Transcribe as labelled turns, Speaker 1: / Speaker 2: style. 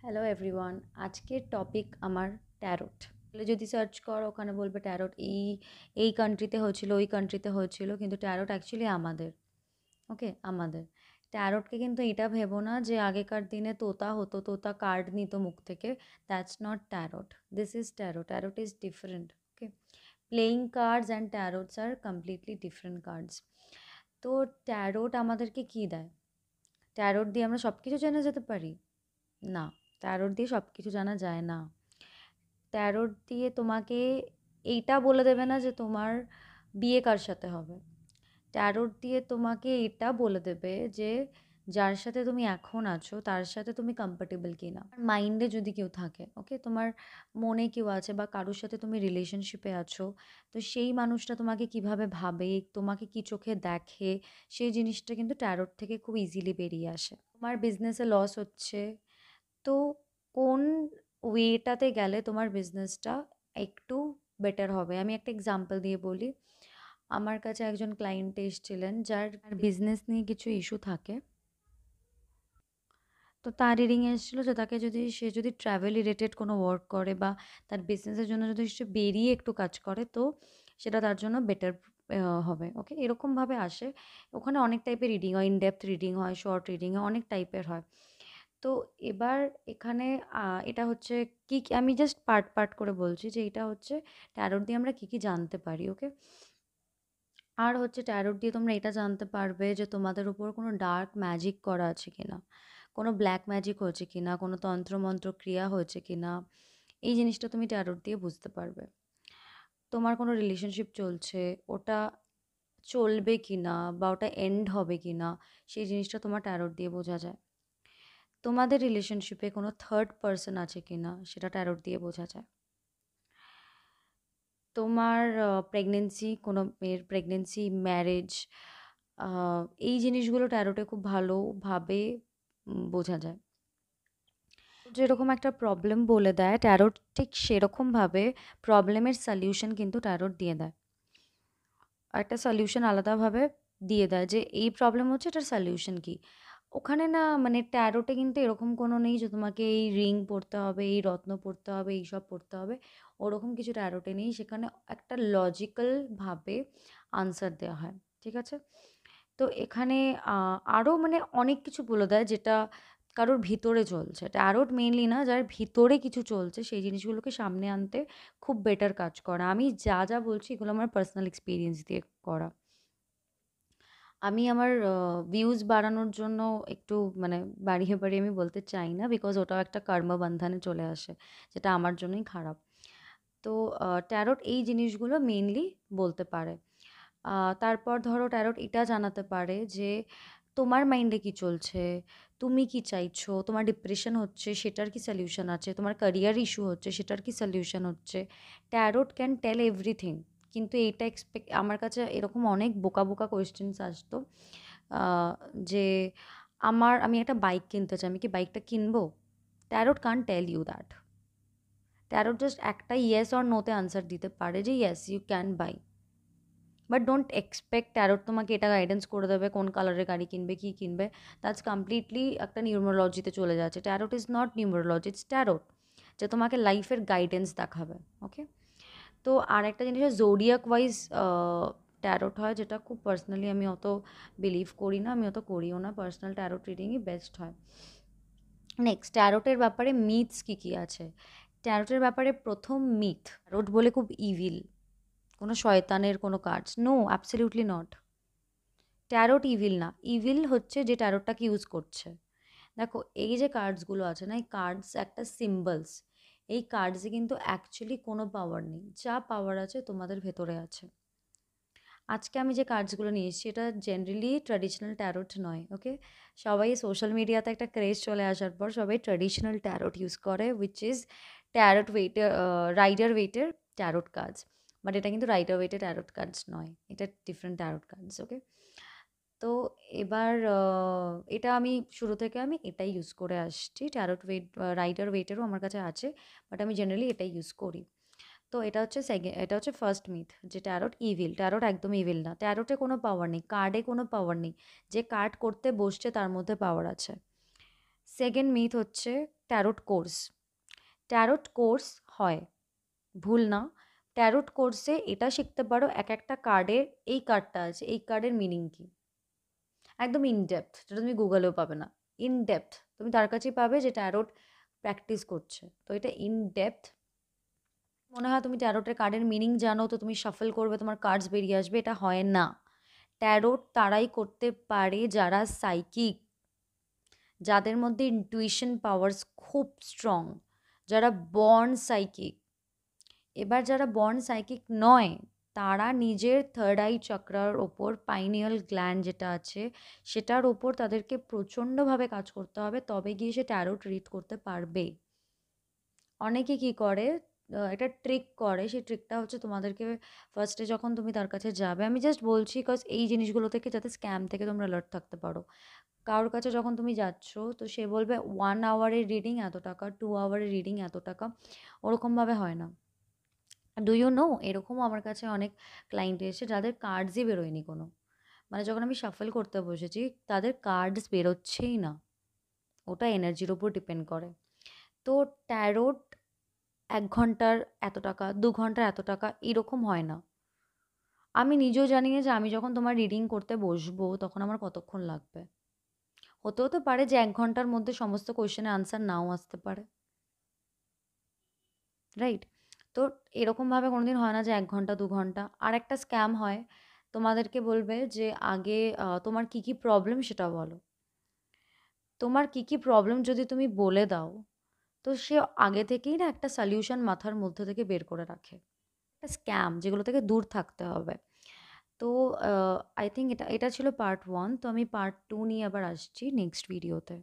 Speaker 1: Hello everyone, আজকের topic আমার tarot. যদি সার্চ করো ওখানে বলবে ট্যারোট এই এই কান্ট্রিতে হয়েছিল, ওই কান্ট্রিতে হয়েছিল, কিন্তু ট্যারোট অ্যাকচুয়ালি আমাদের। ওকে, আমাদের ট্যারোটকে কিন্তু এটা ভেবো না যে আগেকার দিনে তোতা হতো, তোতা কার্ড নিত মুখ থেকে। That's not tarot, this is tarot. Tarot is different. Okay, playing cards and tarots are completely different cards. তো ট্যারোট আমাদেরকে কী দেয়? ট্যারোট দিয়ে আমরা সব কিছু জেনে যেতে পারি? না, ট্যারোট দিয়ে সব কিছু জানা যায় না। ট্যারোট দিয়ে তোমাকে এইটা বলে দেবে না যে তোমার বিয়ে কার সাথে হবে। ট্যারোট দিয়ে তোমাকে এটা বলে দেবে যে যার সাথে তুমি এখন আছো তার সাথে তুমি কম্ফর্টেবল কি না। মাইন্ডে যদি কেউ থাকে, ওকে, তোমার মনে কেউ আছে বা কারোর সাথে তুমি রিলেশনশিপে আছো, তো সেই মানুষটা তোমাকে কিভাবে ভাবে, তোমাকে কি চোখে দেখে, সেই জিনিসটা কিন্তু ট্যারোট থেকে খুব ইজিলি বেরিয়ে আসে। তোমার বিজনেসে লস হচ্ছে, তো কোন ওয়েটাতে গেলে তোমার বিজনেসটা একটু বেটার হবে। আমি একটা এক্সাম্পল দিয়ে বলি। আমার কাছে একজন ক্লায়েন্ট এসেছিলেন যার বিজনেস নিয়ে কিছু ইস্যু থাকে। তো তার রিডিং এসেছিলো যে তাকে যদি সে যদি ট্রাভেল রিলেটেড কোনো ওয়ার্ক করে বা তার বিজনেসের জন্য যদি সে বেরিয়ে একটু কাজ করে, তো সেটা তার জন্য বেটার হবে। ওকে, এরকমভাবে আসে। ওখানে অনেক টাইপের রিডিং হয়, ইন ডেপথ রিডিং হয়, শর্ট রিডিং হয়, অনেক টাইপের হয়। তো এবার এখানে এটা হচ্ছে আমি জাস্ট পার্ট পার্ট করে বলছি যে এটা হচ্ছে ট্যারোট দিয়ে আমরা কী কী জানতে পারি। ওকে, আর হচ্ছে ট্যারোট দিয়ে তোমরা এটা জানতে পারবে যে তোমাদের উপর কোনো ডার্ক ম্যাজিক করা আছে কিনা, কোনো ব্ল্যাক ম্যাজিক হয়েছে কিনা, কোনো তন্ত্রমন্ত্র ক্রিয়া হয়েছে কিনা। এই জিনিসটা তুমি ট্যারোট দিয়ে বুঝতে পারবে। তোমার কোনো রিলেশনশিপ চলছে, ওটা চলবে কিনা বা ওটা এন্ড হবে কিনা, সেই জিনিসটা তোমার ট্যারোট দিয়ে বোঝা যায়। তোমাদের রিলেশনশিপে কোনো থার্ড পার্সন আছে কিনা সেটা ট্যারোট দিয়ে বোঝা যায়। তোমার প্রেগনেন্সি, কোনো মেয়ের প্রেগনেন্সি, ম্যারেজ, এই জিনিসগুলো ট্যারোটে খুব ভালোভাবে বোঝা যায়। যেরকম একটা প্রবলেম বলে দেয় ট্যারোট, ঠিক সেরকমভাবে প্রবলেমের সলিউশন কিন্তু ট্যারোট দিয়ে দেয়। একটা সলিউশন আলাদাভাবে দিয়ে দেয় যে এই প্রবলেম হচ্ছে, এটার সলিউশন কী। ওখানে না, মানে ট্যারোটে কিন্তু এরকম কোনো নেই যে তোমাকে এই রিং পড়তে হবে, এই রত্ন পড়তে হবে, এইসব পড়তে হবে। ওরকম কিছু ট্যারোটে নেই। সেখানে একটা লজিক্যালভাবে আনসার দেওয়া হয়। ঠিক আছে? তো এখানে আরও মানে অনেক কিছু বলে দেয় যেটা কারোর ভিতরে চলছে। ট্যারোট মেইনলি না, যার ভিতরে কিছু চলছে সেই জিনিসগুলোকে সামনে আনতে খুব বেটার কাজ করে। আমি যা বলছি এগুলো আমার পার্সোনাল এক্সপেরিয়েন্স দিয়ে করা। আমি আমার ভিউজ বাড়ানোর জন্য একটু মানে বাড়িয়ে আমি বলতে চাই না, বিকজ ওটাও একটা কর্মবন্ধনে চলে আসে, যেটা আমার জন্যই খারাপ। তো ট্যারোট এই জিনিসগুলো মেইনলি বলতে পারে। তারপর ধরো ট্যারোট এটা জানাতে পারে যে তোমার মাইন্ডে কী চলছে, তুমি কি চাইছো, তোমার ডিপ্রেশন হচ্ছে সেটার কি সলিউশন আছে, তোমার ক্যারিয়ার ইস্যু হচ্ছে সেটার কি সলিউশন হচ্ছে। Tarot can tell everything. কিন্তু এইটা আমার কাছে এরকম অনেক বোকা বোকা কোয়েশ্চেন্স আসতো, আহ, যে আমি একটা বাইক কিনতে চাই, আমি কি বাইকটা কিনবো? Tarot can't tell you that. Tarot just একটা ইয়েস অর নোতে আনসার দিতে পারে যে yes you can buy, but don't expect tarot তোমাকে এটা গাইডেন্স করে দেবে কোন কালারের গাড়ি কিনবে, কী কিনবে। দ্যাটস কমপ্লিটলি একটা নিউমারোলজিতে চলে যাচ্ছে। Tarot is not numerology, it's tarot, যে তোমাকে লাইফের গাইডেন্স দেখাবে। ওকে, তো আর একটা জিনিস জোডিয়াক ওয়াইজ ট্যারোট হয়, যেটা খুব পার্সোনালি আমি অত বিলিভ করি না, আমি অত করিও না। পার্সোনাল ট্যারোট রিডিংই বেস্ট হয়। নেক্সট, ট্যারোটের ব্যাপারে মিথস কী কী আছে। ট্যারোটের ব্যাপারে প্রথম মিথ, ট্যারোট বলে খুব ইভিল, কোনো শয়তানের কোনো cards, no, absolutely not. Tarot evil না। ইভিল হচ্ছে যে ট্যারোটটাকে ইউজ করছে। দেখো, এই যে কার্ডসগুলো আছে না, এই কার্ডস একটা সিম্বলস। এই কার্ডসে কিন্তু অ্যাকচুয়ালি কোনো পাওয়ার নেই। যা পাওয়ার আছে তোমাদের ভেতরে আছে। আজকে আমি যে কার্ডসগুলো নিয়ে এসেছি এটা জেনারেলি ট্র্যাডিশনাল ট্যারোট নয়। ওকে, সবাই সোশ্যাল মিডিয়াতে একটা ক্রেজ চলে আসার পর সবাই ট্র্যাডিশনাল ট্যারোট ইউজ করে, উইচ ইজ ট্যারোট ওয়েটের, রাইডার ওয়েটের ট্যারোট কার্ডস। বাট এটা কিন্তু রাইডার ওয়েটের ট্যারোট কার্ডস নয়, এটা ডিফারেন্ট ট্যারোট কার্ডস। ওকে, তো এবার এটা আমি শুরু থেকে আমি এটাই ইউজ করে আসছি। ট্যারোট ওয়েট, রাইডার ওয়েটেরও আমার কাছে আছে, বাট আমি জেনারেলি এটাই ইউজ করি। তো এটা হচ্ছে ফার্স্ট মিথ, যে ট্যারোট ইভিল। ট্যারোট একদম ইভিল না। ট্যারোটে কোনো পাওয়ার নেই, কার্ডে কোনো পাওয়ার নেই। যে কার্ড করতে বসছে তার মধ্যে পাওয়ার আছে। সেকেন্ড মিথ হচ্ছে ট্যারোট কোর্স। ট্যারোট কোর্স হয়, ভুল না। ট্যারোট কোর্সে এটা শিখতে পারো এক একটা কার্ডের, এই কার্ডটা আছে, এই কার্ডের মিনিং কী, একদম ইন ডেপথ, যেটা তুমি গুগলেও পাবে না। ইন ডেপথ তুমি তার কাছেই পাবে যে ট্যারোট প্র্যাকটিস করছে। তো এটা ইন ডেপথ। মনে হয় তুমি ট্যারোটের কার্ডের মিনিং জানো তো তুমি শাফল করবে, তোমার কার্ডস বেরিয়ে আসবে, এটা হয় না। ট্যারোট তারাই করতে পারে যারা সাইকিক, যাদের মধ্যে ইনটুইশন পাওয়ার্স খুব স্ট্রং, যারা বর্ন সাইকিক। এবার যারা বর্ন সাইকিক নয়, তারা নিজের থার্ড আই চক্রার ওপর, পাইনিয়াল গ্ল্যান্ড যেটা আছে সেটার ওপর তাদেরকে প্রচণ্ডভাবে কাজ করতে হবে, তবে গিয়ে সে ট্যারোট রিড করতে পারবে। অনেকে কি করে, একটা ট্রিক করে, সেই ট্রিকটা হচ্ছে তোমাদেরকে ফার্স্টে যখন তুমি তার কাছে যাবে, আমি জাস্ট বলছি কজ এই জিনিসগুলো থেকে যাতে স্ক্যাম থেকে তোমরা অ্যালার্ট থাকতে পারো। কারোর কাছে যখন তুমি যাচ্ছ তো সে বলবে 1 আওয়ারের রিডিং এত টাকা, 2 আওয়ারের রিডিং এত টাকা, ওরকমভাবে হয় না। ডু ইউ নো, এরকমও আমার কাছে অনেক ক্লায়েন্ট এসেছে যাদের কার্ডসই বেরোয়নি কোনো, মানে যখন আমি শাফল করতে বসেছি তাদের কার্ডস বেরোচ্ছেই না। ওটা এনার্জির ওপর ডিপেন্ড করে। তো ট্যারোট 1 ঘন্টার এত টাকা, 2 ঘন্টার এত টাকা, এরকম হয় না। আমি নিজেও জানি না যে আমি যখন তোমার রিডিং করতে বসবো তখন আমার কতক্ষণ লাগবে। হতেও তো পারে যে 1 ঘন্টার মধ্যে সমস্ত কোয়েশ্চেনের আনসার নাও আসতে পারে, রাইট? তো এরকমভাবে কোনোদিন হয় না যে 1 ঘন্টা 2 ঘন্টা। আর একটা স্ক্যাম হয়, তোমাদেরকে বলবে যে আগে তোমার কী কী প্রবলেম সেটা বলো। তোমার কী কী প্রবলেম যদি তুমি বলে দাও, তো সে আগে থেকেই না একটা সলিউশন মাথার মধ্যে থেকে বের করে রাখে। একটা স্ক্যাম, যেগুলো থেকে দূর থাকতে হবে। তো আই থিঙ্ক এটা এটা ছিল পার্ট 1। তো আমি পার্ট 2 নিয়ে আবার আসছি নেক্সট ভিডিওতে।